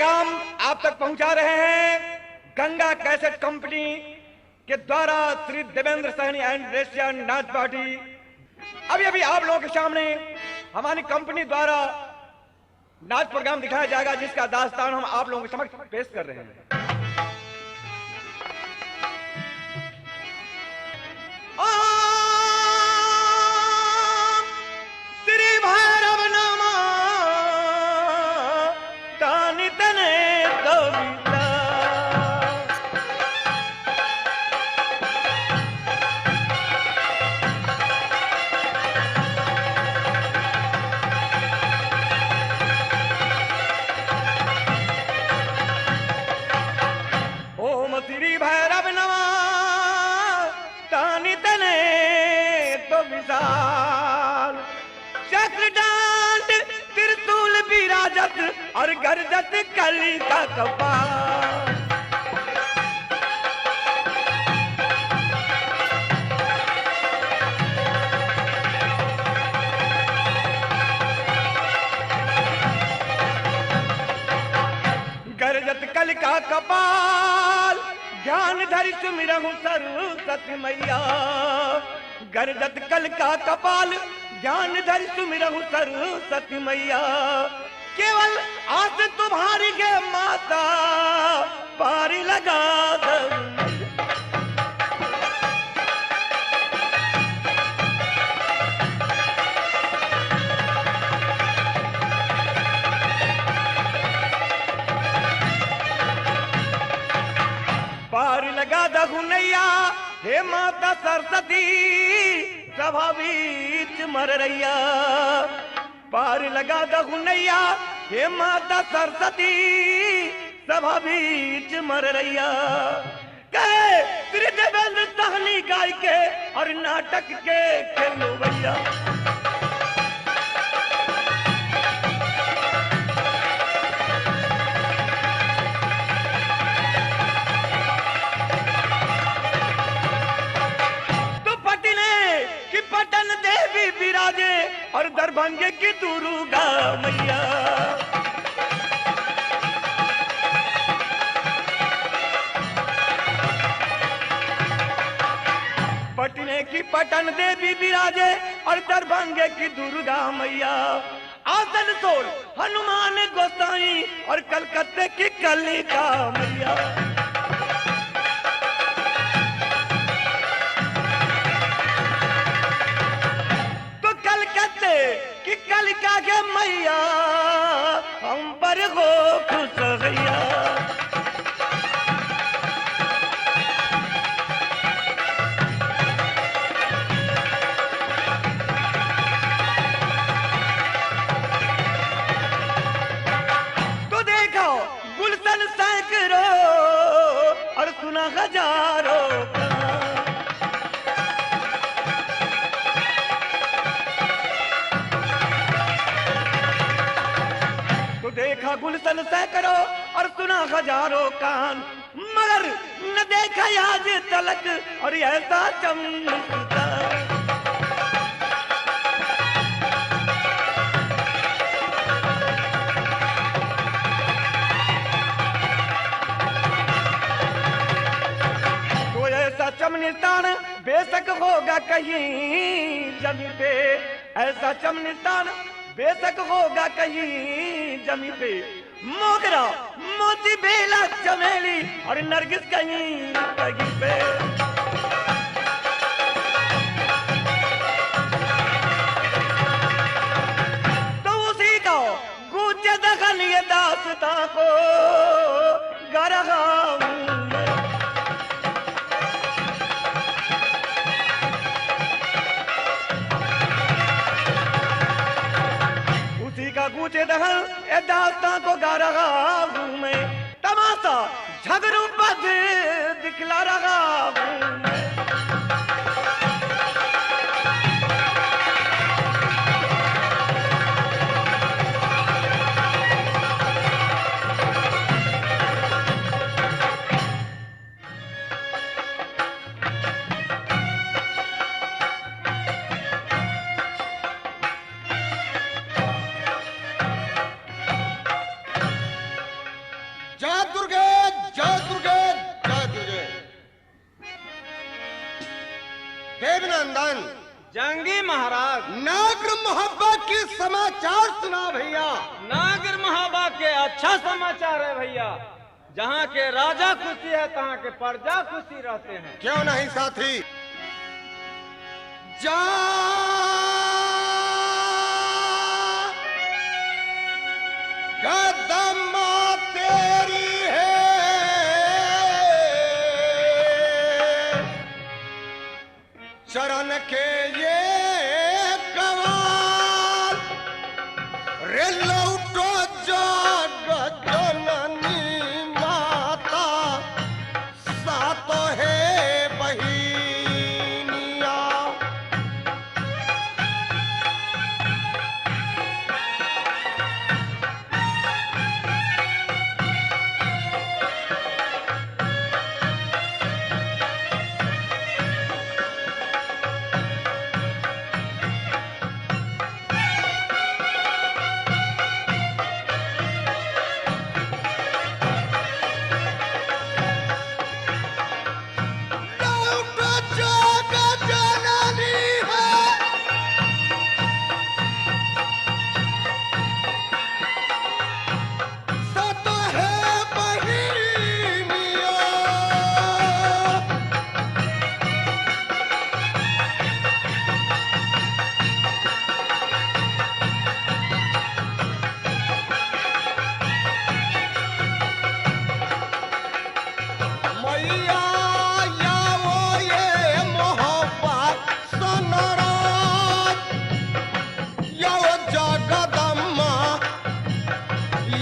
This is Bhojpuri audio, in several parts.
पैगाम आप तक पहुंचा रहे हैं गंगा कैसेट कंपनी के द्वारा श्री देवेंद्र सहनी एंड रेशिया नाच पार्टी। अभी अभी आप लोगों के सामने हमारी कंपनी द्वारा नाच प्रोग्राम दिखाया जाएगा, जिसका दास्तान हम आप लोगों के समक्ष पेश कर रहे हैं। श्री भैरव नमा तानी तने तो विशाल, चक्र डांड त्रिशूल विराजत और गर्जत कली का कपाल। गर्जत कल का कपाल, ज्ञान धरि सुमिरहु सरस्वती मैया। गर्जत कल का कपाल, ज्ञान धरि सुमिरहु सरस्वती मैया। केवल आस तुम्हारी के माता, पारी लगा दो पार लगा दहु नैया। हे माता सरस्वती सभा बीच मर रैया। पार लगा दहु नैया, हे माता सरस्वती सभा बीच मर रैया। कहे श्री देवेंद्र सहनी गाय के और नाटक के खेलो भैया। पटन देवी विराजे और दरभंगे की दुर्गा मैया। पटने की पटन देवी विराजे और दरभंगे की दुर्गा मैया। आसनसोल हनुमान गोसाई और कलकत्ते की कलिका मैया। कि कलिका के मैया हम पर हो खुश भैया। तो देखो गुलशन सैकड़ों और सुना हजारों। देखा गुलशन सैकड़ों और सुना हजारों कान, मगर न देखा आज तलक और ऐसा चमकता। तो ऐसा चमनिस्तान बेशक होगा कहीं जमी पे। ऐसा चमनिस्तान बेशक होगा कहीं जमी पे। मोगरा मोती बेला चमेली और नरगिस कहीं कहीं पे। तो उसी का गूंजे दखल ये दास्तां को गा रहा हूं मैं। का गूंजे दहल ए दास्तां को गा रहा हूं मैं। तमाशा झगड़ू बद दिखला रहा हूं मैं। विवेकानंद। जंगी महाराज, नागर मोहब्बत की समाचार सुना भैया। नागर मोहब्बत के अच्छा समाचार है भैया। जहाँ के राजा खुशी है तहाँ के प्रजा खुशी रहते हैं। क्यों नहीं साथी? जा कदमा तेरी है चरण के ये कवाल रे लौटो जाग जननी माता सातो है बहिनिया।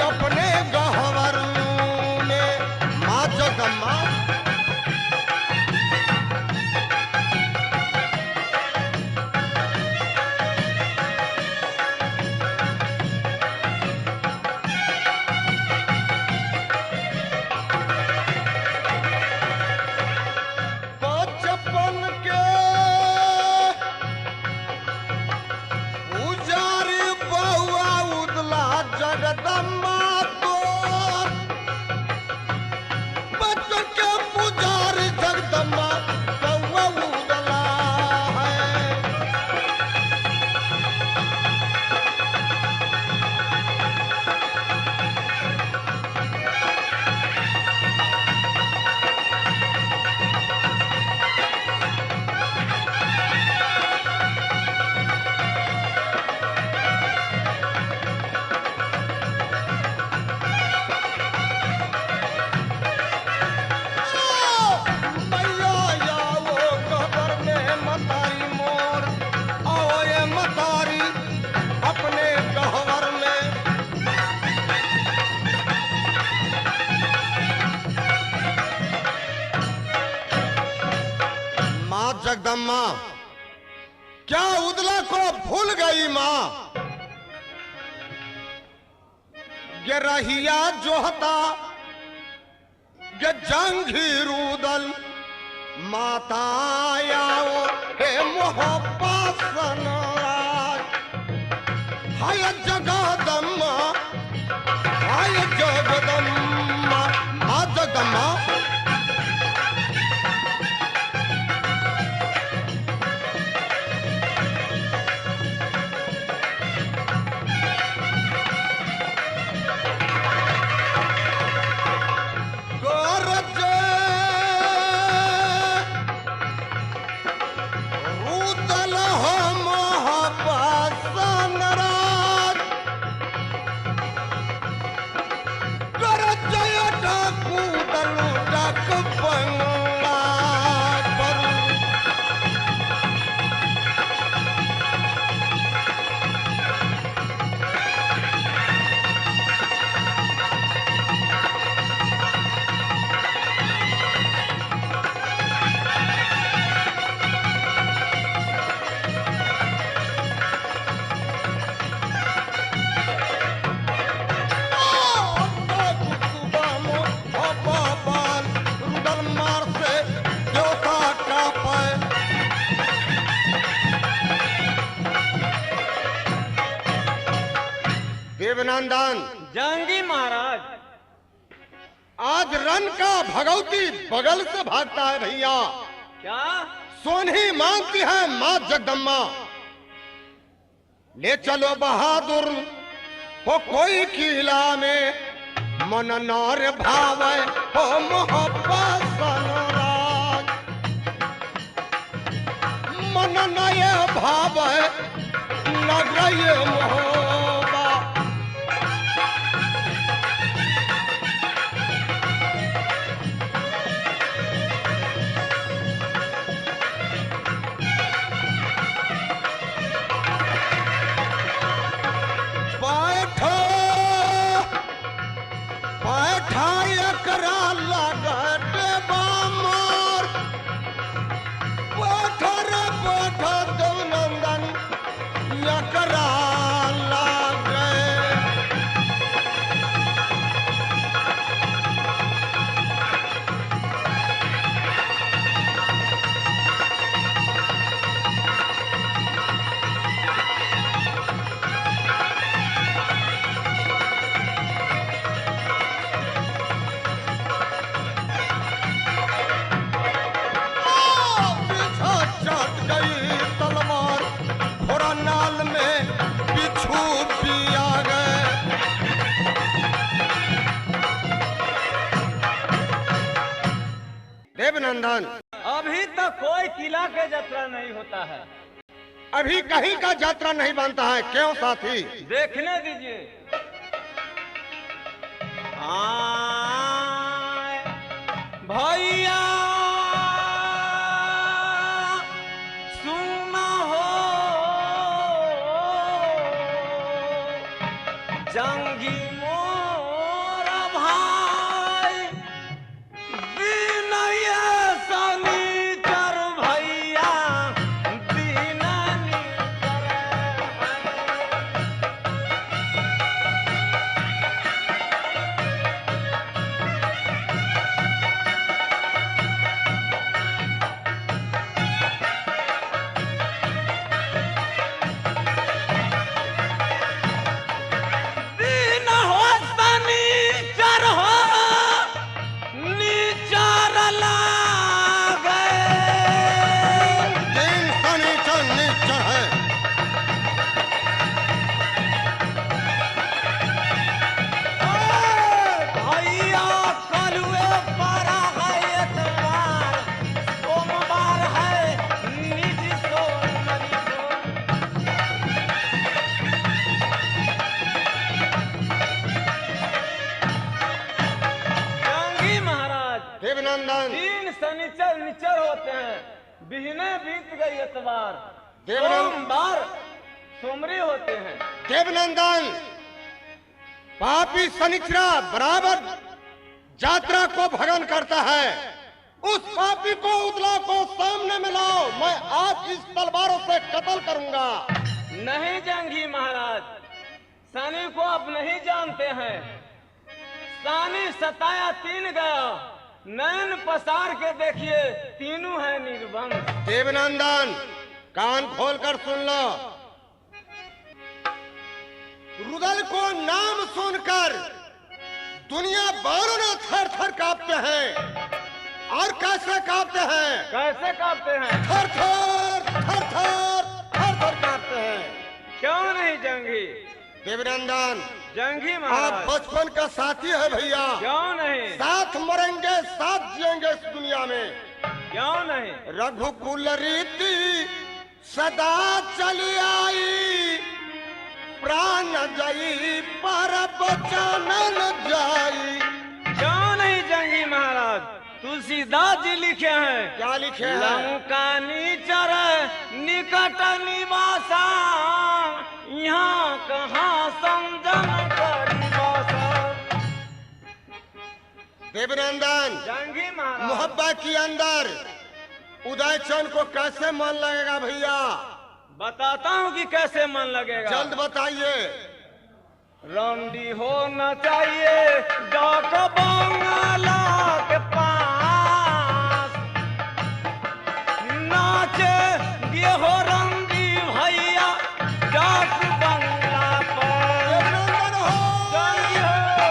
अपने गहवर में माँ जगम्मा बचपन के उजारी बहुआ उदला जगदम्बा जगदम्मा क्या उदला को भूल गई माँ? ये रहिया जोहता ये जंगी रूदल माता आओ हे मोहब्बत सनराज। हाय जगदम्मा हाय जगदम्मा माँ जगदम्मा देवनंदन। जंगी महाराज, आज रन का भगवती बगल से भागता है भैया। क्या सोनी मांगती है मां जगदम्मा। ले चलो बहादुर हो कोई किला में, मन नार भावे हो मोहब्बत सनराज। मन नय भावे लग रही मोहब्बत। बैठो बैठा एकरा लागत बामर। बैठो रे बैठो देवनंदन एकरा लागे। पीछा चट गई तलवार, घोड़ा नाल में बिच्छू पिया गए। देवनंदन, अभी तक कोई किला के यात्रा नहीं होता है। अभी कहीं का यात्रा नहीं बनता है, क्यों साथी? देखने दीजिए। आए भैया सुना हो, जंगी मोरा भाई विनय शनिचर भैया दीनानी दीन हो शनिचर हो नीचर लागे। दिन शनिचर नीचर है। भैया कलुए पड़ा है एतवार, सोमवार है निज सोमवारी को। जंगी महाराज, देवनंदन, तीन शनिचर निचर होते हैं। बिहने बीत गई एतवार, देवनंदन, सोमवार सोमरी होते हैं। देवनंदन, पापी शनिचरा बराबर यात्रा को भगन करता है। उस पापी को उदला को सामने में लाओ, मैं आज इस तलवारों से कत्ल करूंगा। नहीं जंगी महाराज, सानी को आप नहीं जानते हैं। सानी सताया तीन गया, नैन पसार के देखिए तीनों है निर्वंश। देवनंदन, कान खोलकर सुन लो। रुदल को नाम सुनकर दुनिया बारों ने थर थर कांपते हैं। और कैसे कांपते हैं? कैसे कांपते हैं? थर थर थर थर थर थर कांपते हैं। क्यों नहीं जंगी? देवनंदन, जंगी आप महाराज, बचपन का साथी है भैया। क्यों नहीं? साथ मरेंगे, साथ जिएंगे इस दुनिया में। क्यों नहीं? रघुकुल रीति सदा चली आई, प्राण जाई पर बचन न जाई। क्यों नहीं जंगी महाराज? तुलसीदास जी लिखे हैं, क्या लिखे हैं? लंका नीचर निकट निवासा, यहाँ कहाँ संजम करी वासा। देवनंदन, जंगी महाराज, मोहब्बत के अंदर उदय चंद को कैसे मन लगेगा भैया? बताता हूँ कि कैसे मन लगेगा। जल्द बताइए। रंडी होना चाहिए डाक बंगला के पास, नाचे ये हो रंडी भैया डाक बंगला पर। देवनंदन हो, जंगी हो।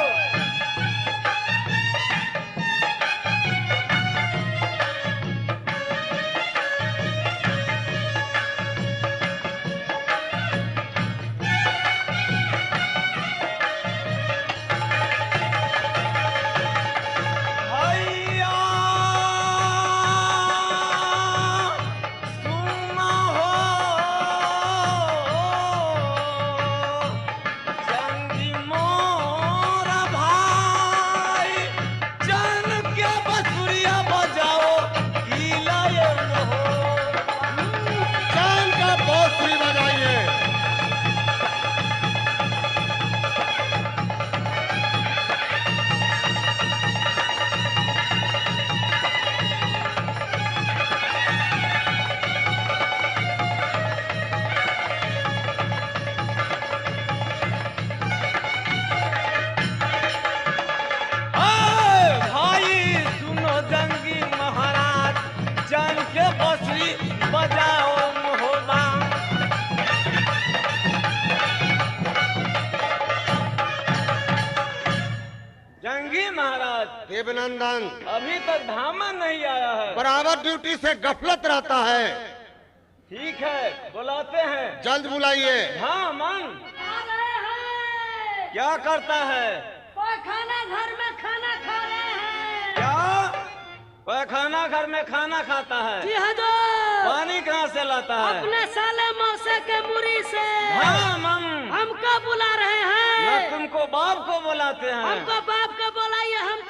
देवनंदन अभी तक धामन नहीं आया है। बराबर ड्यूटी से गफलत रहता है। ठीक है, बुलाते हैं। जल्द बुलाइए। धामन आ रहे हैं। क्या करता है? खाना घर में खाना खा रहे हैं। क्या पैखाना घर में खाना खाता है? जी हुजूर। पानी कहाँ से लाता है? अपने साले मौसे के मुरी से। धामन हमको बुला रहे हैं। न तुमको बाप को बुलाते हैं। हमको बाप को बुलाइए, हम